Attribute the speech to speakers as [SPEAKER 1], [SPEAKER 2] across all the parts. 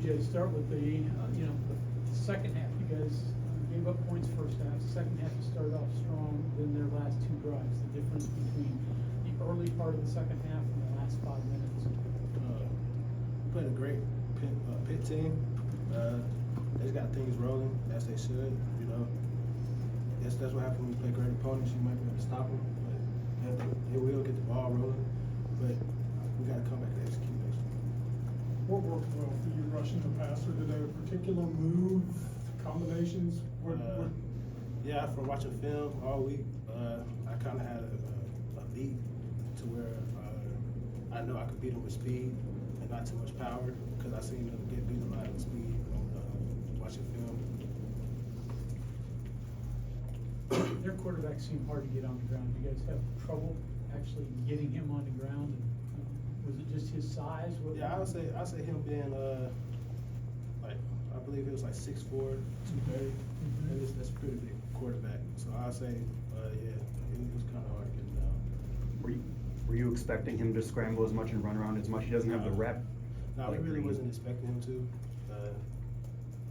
[SPEAKER 1] TJ, start with the the second half. You guys gave up points first half. Second half, you started off strong. Then their last two drives. The difference between the early part of the second half and the last 5 minutes.
[SPEAKER 2] We played a great Pitt team. They just got things rolling as they should. That's what happens when you play great opponents. You might be able to stop them, but they will get the ball rolling. But we got to come back and execute next week.
[SPEAKER 3] What worked well for you rushing the passer today? A particular move, combinations?
[SPEAKER 2] Yeah, from watching film all week, I kind of had a lead to where I know I could beat him with speed and not too much power because I seen him get beat a lot with speed watching film.
[SPEAKER 1] Their quarterback seemed hard to get on the ground. You guys have trouble actually getting him on the ground? And, was it just his size?
[SPEAKER 2] Yeah, I would say him being I believe he was like 6'4", 230. And that's a pretty big quarterback. So I'd say it was kind of hard getting down.
[SPEAKER 4] Were you expecting him to scramble as much and run around as much? He doesn't have the rep.
[SPEAKER 2] No, we really wasn't expecting him to.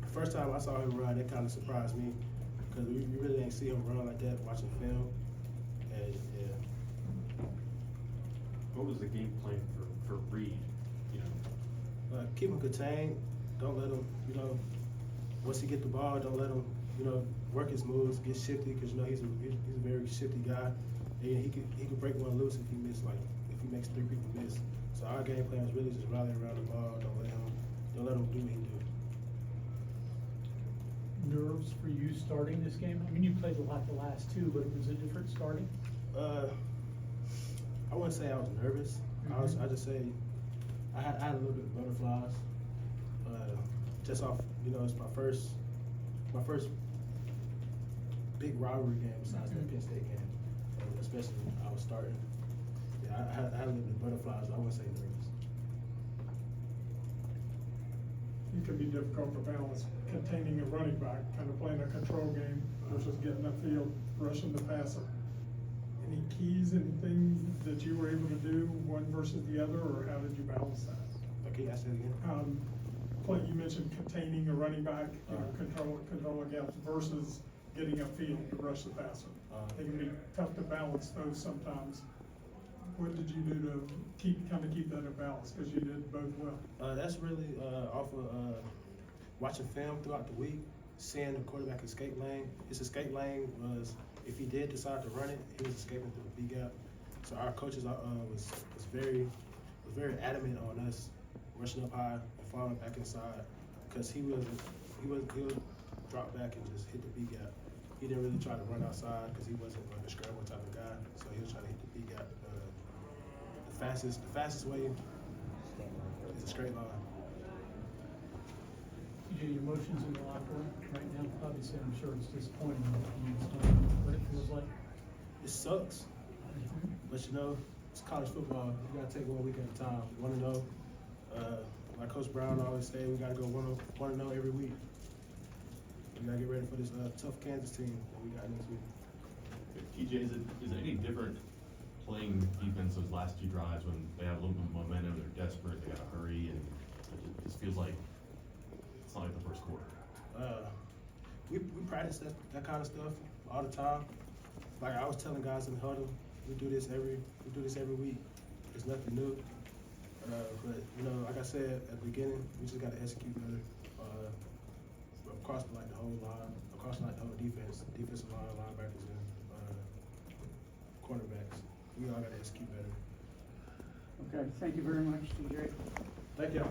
[SPEAKER 2] The first time I saw him run, it kind of surprised me because we really didn't see him run like that watching film. And
[SPEAKER 5] What was the game plan for Reed?
[SPEAKER 2] Keep him contained. Don't let him, once he get the ball, don't let him, work his moves, get shifty because he's a very shifty guy. And he could break one loose if he makes 3 people miss. So our game plan is really just rally around the ball. Don't let him do what he do.
[SPEAKER 1] Nerves for you starting this game? I mean, you played a lot the last two, but was it different starting?
[SPEAKER 2] I wouldn't say I was nervous. I just say I had a little bit of butterflies. Just off, it's my first big rivalry game besides that Penn State game, especially when I was starting. Yeah, I had a little bit of butterflies. I wouldn't say nervous.
[SPEAKER 3] It can be difficult to balance containing a running back, kind of playing a control game versus getting upfield, rushing the passer. Any keys, anything that you were able to do, one versus the other, or how did you balance that?
[SPEAKER 2] Okay, I said it again.
[SPEAKER 3] Clay, you mentioned containing a running back, controlling gaps versus getting upfield to rush the passer. It can be tough to balance those sometimes. What did you do to keep that in balance? Because you did both well.
[SPEAKER 2] That's really off of watching film throughout the week, seeing the quarterback escape lane. His escape lane was, if he did decide to run it, he was escaping through the B gap. So our coaches was very adamant on us rushing up high and falling back inside because he would drop back and just hit the B gap. He didn't really try to run outside because he wasn't like a scramble type of guy. So he was trying to hit the B gap. The fastest way is a straight line.
[SPEAKER 1] Your emotions in the locker room right now? Obviously, I'm sure it's disappointing. Can you explain what it feels like?
[SPEAKER 2] It sucks, but it's college football. You gotta take 1 week at a time. 1-0. Like Coach Brown always say, we gotta go 1-0 every week. We gotta get ready for this tough Kansas team that we got next week.
[SPEAKER 5] TJ, is it any different playing defense those last 2 drives when they have a little bit of momentum, they're desperate, they gotta hurry, and it just feels like it's not like the first quarter?
[SPEAKER 2] We practice that kind of stuff all the time. Like I was telling guys in the huddle, we do this every week. It's nothing new. But like I said at the beginning, we just got to execute better across the whole line, across the whole defensive line, linebackers, and cornerbacks. We all got to execute better.
[SPEAKER 6] Okay, thank you very much, TJ.
[SPEAKER 2] Thank you.